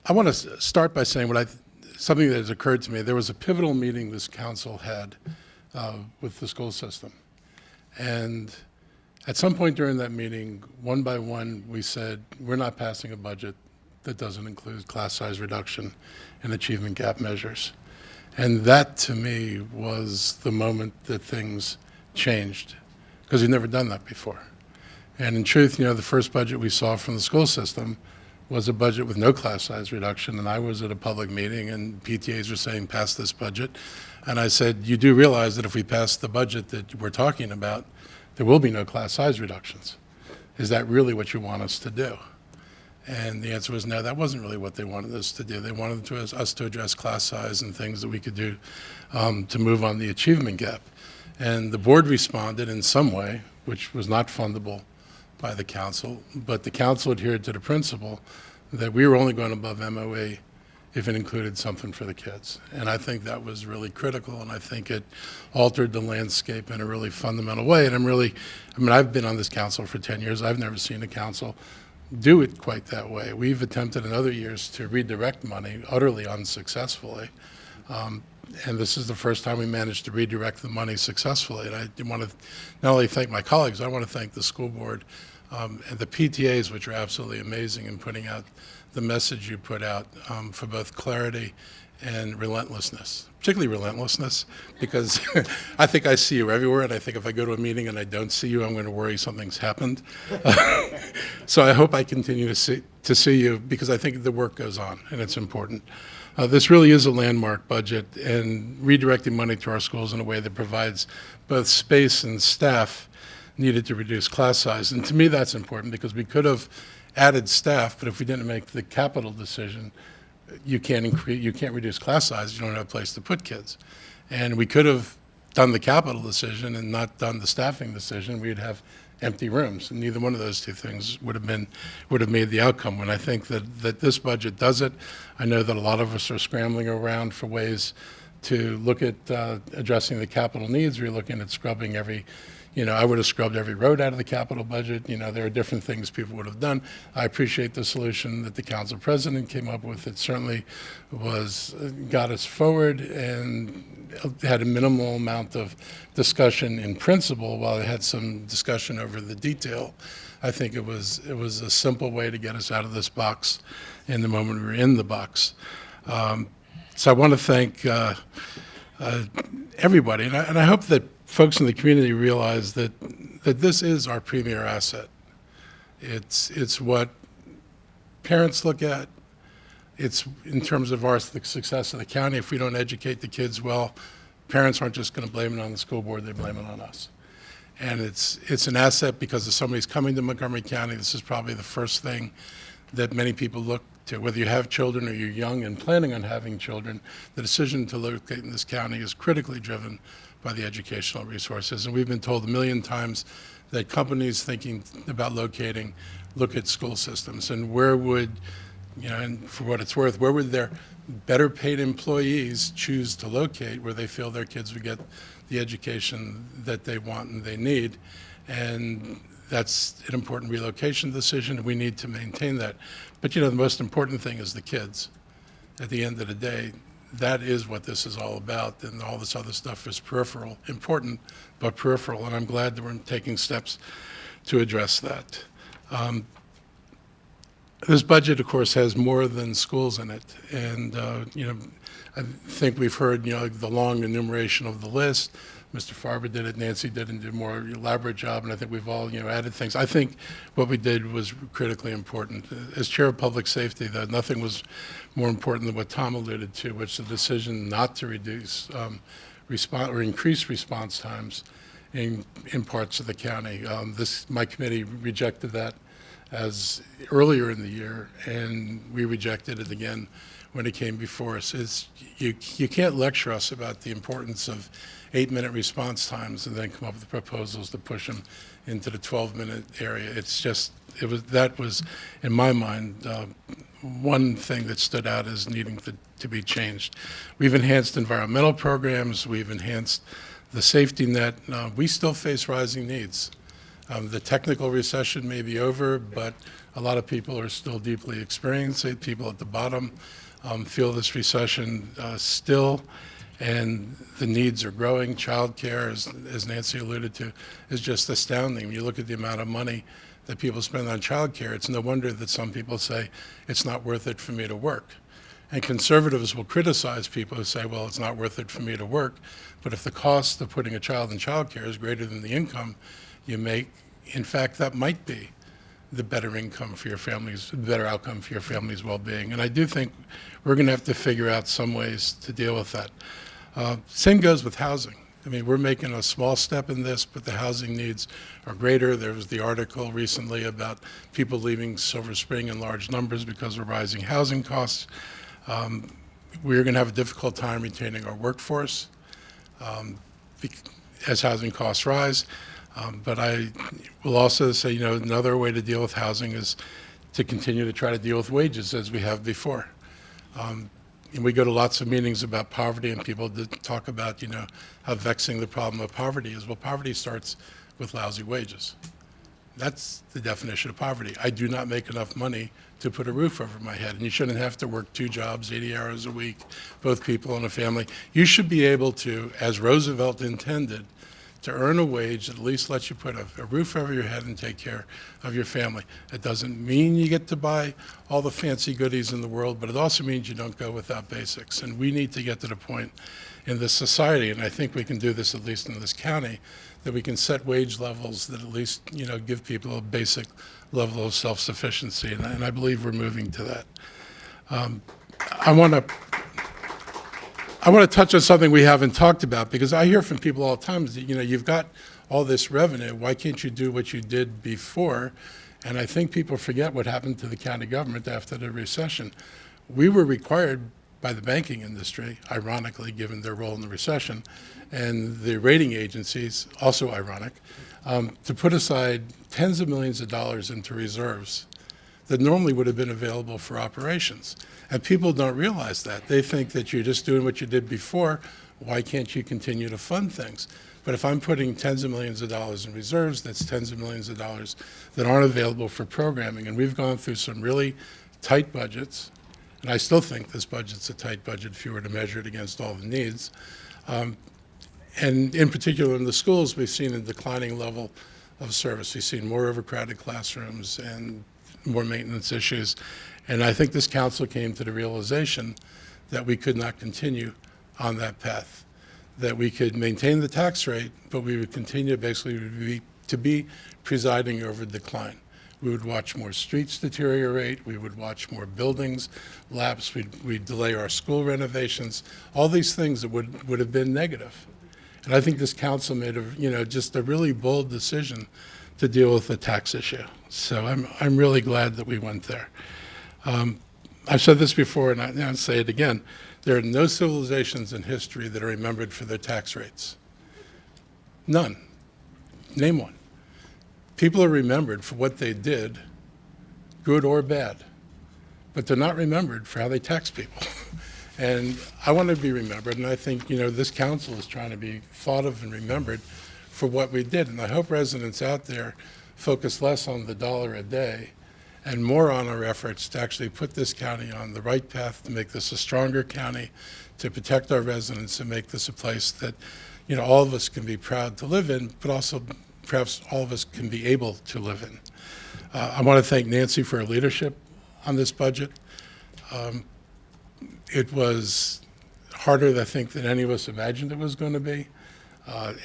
I want to start by saying something that has occurred to me. There was a pivotal meeting this council had with the school system. And at some point during that meeting, one by one, we said, we're not passing a budget that doesn't include class size reduction and achievement gap measures. And that, to me, was the moment that things changed, because we've never done that before. And in truth, the first budget we saw from the school system was a budget with no class size reduction, and I was at a public meeting, and PTAs were saying, pass this budget. And I said, you do realize that if we pass the budget that we're talking about, there will be no class size reductions. Is that really what you want us to do? And the answer was no, that wasn't really what they wanted us to do. They wanted us to address class size and things that we could do to move on the achievement gap. And the board responded in some way, which was not fundable by the council, but the council adhered to the principle that we were only going above MOE if it included something for the kids. And I think that was really critical, and I think it altered the landscape in a really fundamental way. And I've been on this council for 10 years. I've never seen a council do it quite that way. We've attempted in other years to redirect money utterly unsuccessfully. And this is the first time we managed to redirect the money successfully. And I want to not only thank my colleagues, I want to thank the school board and the PTAs, which are absolutely amazing in putting out the message you put out for both clarity and relentlessness, particularly relentlessness, because I think I see you everywhere, and I think if I go to a meeting and I don't see you, I'm going to worry something's happened. So I hope I continue to see you, because I think the work goes on, and it's important. This really is a landmark budget, and redirecting money to our schools in a way that provides both space and staff needed to reduce class size. And to me, that's important, because we could have added staff, but if we didn't make the capital decision, you can't reduce class size. You don't have a place to put kids. And we could have done the capital decision and not done the staffing decision. We'd have empty rooms, and neither one of those two things would have made the outcome. When I think that this budget does it, I know that a lot of us are scrambling around for ways to look at addressing the capital needs. We're looking at scrubbing I would have scrubbed every road out of the capital budget. There are different things people would have done. I appreciate the solution that the council president came up with. It certainly got us forward and had a minimal amount of discussion in principle, while it had some discussion over the detail. I think it was a simple way to get us out of this box in the moment we were in the box. So I want to thank everybody, and I hope that folks in the community realize that this is our premier asset. It's what parents look at. It's in terms of the success of the county. If we don't educate the kids well, parents aren't just going to blame it on the school board, they blame it on us. And it's an asset because if somebody's coming to Montgomery County, this is probably the first thing that many people look to. Whether you have children or you're young and planning on having children, the decision to locate in this county is critically driven by the educational resources. And we've been told a million times that companies thinking about locating look at school systems, and where would, and for what it's worth, where would their better paid employees choose to locate where they feel their kids would get the education that they want and they need. And that's an important relocation decision, and we need to maintain that. But the most important thing is the kids. At the end of the day, that is what this is all about, and all this other stuff is peripheral, important, but peripheral, and I'm glad that we're taking steps to address that. This budget, of course, has more than schools in it, and I think we've heard the long enumeration of the list. Mr. Farber did it, Nancy did, and did a more elaborate job, and I think we've all added things. I think what we did was critically important. As chair of public safety, nothing was more important than what Tom alluded to, which is the decision not to reduce or increase response times in parts of the county. My committee rejected that as earlier in the year, and we rejected it again when it came before us. You can't lecture us about the importance of 8-minute response times and then come up with proposals to push them into the 12-minute area. That was, in my mind, one thing that stood out as needing to be changed. We've enhanced environmental programs. We've enhanced the safety net. We still face rising needs. The technical recession may be over, but a lot of people are still deeply experiencing it. People at the bottom feel this recession still, and the needs are growing. Child care, as Nancy alluded to, is just astounding. When you look at the amount of money that people spend on child care, it's no wonder that some people say it's not worth it for me to work. And conservatives will criticize people who say, well, it's not worth it for me to work, but if the cost of putting a child in child care is greater than the income you make, in fact, that might be the better income for your family's, better outcome for your family's well-being. And I do think we're going to have to figure out some ways to deal with that. Same goes with housing. I mean, we're making a small step in this, but the housing needs are greater. There was the article recently about people leaving Silver Spring in large numbers because of rising housing costs. We're going to have a difficult time retaining our workforce as housing costs rise. But I will also say, you know, another way to deal with housing is to continue to try to deal with wages as we have before. And we go to lots of meetings about poverty, and people talk about, you know, how vexing the problem of poverty is. Well, poverty starts with lousy wages. That's the definition of poverty. I do not make enough money to put a roof over my head, and you shouldn't have to work 2 jobs, 80 hours a week, both people in a family. You should be able to, as Roosevelt intended, to earn a wage that at least lets you put a roof over your head and take care of your family. It doesn't mean you get to buy all the fancy goodies in the world, but it also means you don't go without basics. And we need to get to the point in this society, and I think we can do this at least in this county, that we can set wage levels that at least, you know, give people a basic level of self-sufficiency, and I believe we're moving to that. I want to touch on something we haven't talked about, because I hear from people all the time, that, you know, you've got all this revenue, why can't you do what you did before? And I think people forget what happened to the county government after the recession. We were required by the banking industry, ironically, given their role in the recession, and the rating agencies, also ironic, to put aside tens of millions of dollars into reserves that normally would have been available for operations. And people don't realize that. They think that you're just doing what you did before. Why can't you continue to fund things? But if I'm putting tens of millions of dollars in reserves, that's tens of millions of dollars that aren't available for programming. And we've gone through some really tight budgets, and I still think this budget's a tight budget if you were to measure it against all the needs. And in particular in the schools, we've seen a declining level of service. We've seen more overcrowded classrooms and more maintenance issues. And I think this council came to the realization that we could not continue on that path, that we could maintain the tax rate, but we would continue basically to be presiding over decline. We would watch more streets deteriorate, we would watch more buildings lapse, we'd delay our school renovations, all these things that would have been negative. And I think this council made just a really bold decision to deal with the tax issue. So I'm really glad that we went there. I've said this before, and I'll say it again. There are no civilizations in history that are remembered for their tax rates. None. Name one. People are remembered for what they did, good or bad, but they're not remembered for how they tax people. And I want to be remembered, and I think, this council is trying to be thought of and remembered for what we did. And I hope residents out there focus less on the dollar a day and more on our efforts to actually put this county on the right path, to make this a stronger county, to protect our residents and make this a place that, all of us can be proud to live in, but also perhaps all of us can be able to live in. I want to thank Nancy for her leadership on this budget. It was harder, I think, than any of us imagined it was going to be.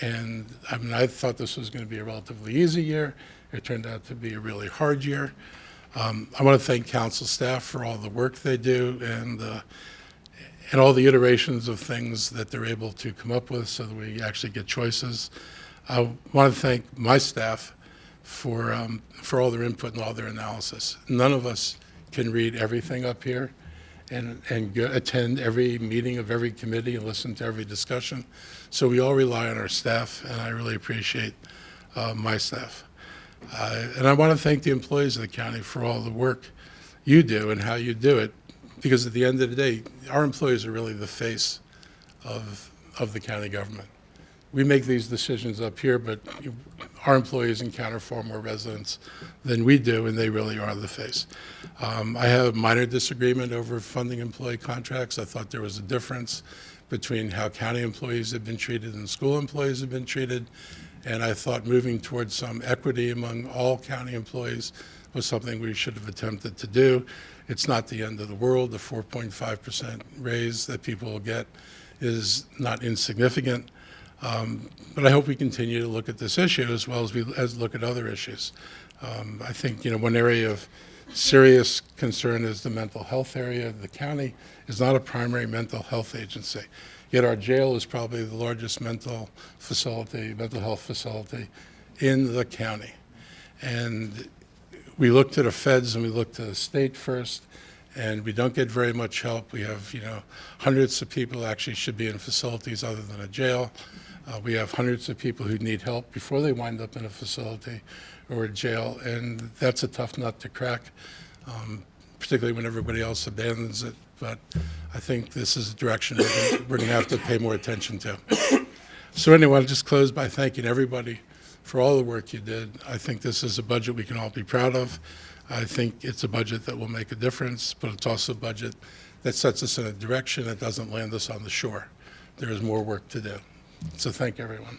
And I thought this was going to be a relatively easy year. It turned out to be a really hard year. I want to thank council staff for all the work they do and all the iterations of things that they're able to come up with so that we actually get choices. I want to thank my staff for all their input and all their analysis. None of us can read everything up here and attend every meeting of every committee and listen to every discussion. So we all rely on our staff, and I really appreciate my staff. And I want to thank the employees of the county for all the work you do and how you do it, because at the end of the day, our employees are really the face of the county government. we make these decisions up here, but our employees encounter far more residents than we do, and they really are the face. I have a minor disagreement over funding employee contracts. I thought there was a difference between how county employees have been treated and school employees have been treated, and I thought moving towards some equity among all county employees was something we should have attempted to do. It's not the end of the world. The 4.5% raise that people will get is not insignificant. But I hope we continue to look at this issue as well as we look at other issues. I think, one area of serious concern is the mental health area. The county is not a primary mental health agency, yet our jail is probably the largest mental health facility in the county. And we look to the feds and we look to the state first, and we don't get very much help. We have, hundreds of people actually should be in facilities other than a jail. We have hundreds of people who need help before they wind up in a facility or a jail, and that's a tough nut to crack, particularly when everybody else abandons it. But I think this is a direction we're going to have to pay more attention to. So anyway, I'll just close by thanking everybody for all the work you did. I think this is a budget we can all be proud of. I think it's a budget that will make a difference, but it's also a budget that sets us in a direction that doesn't land us on the shore. There is more work to do. So thank everyone.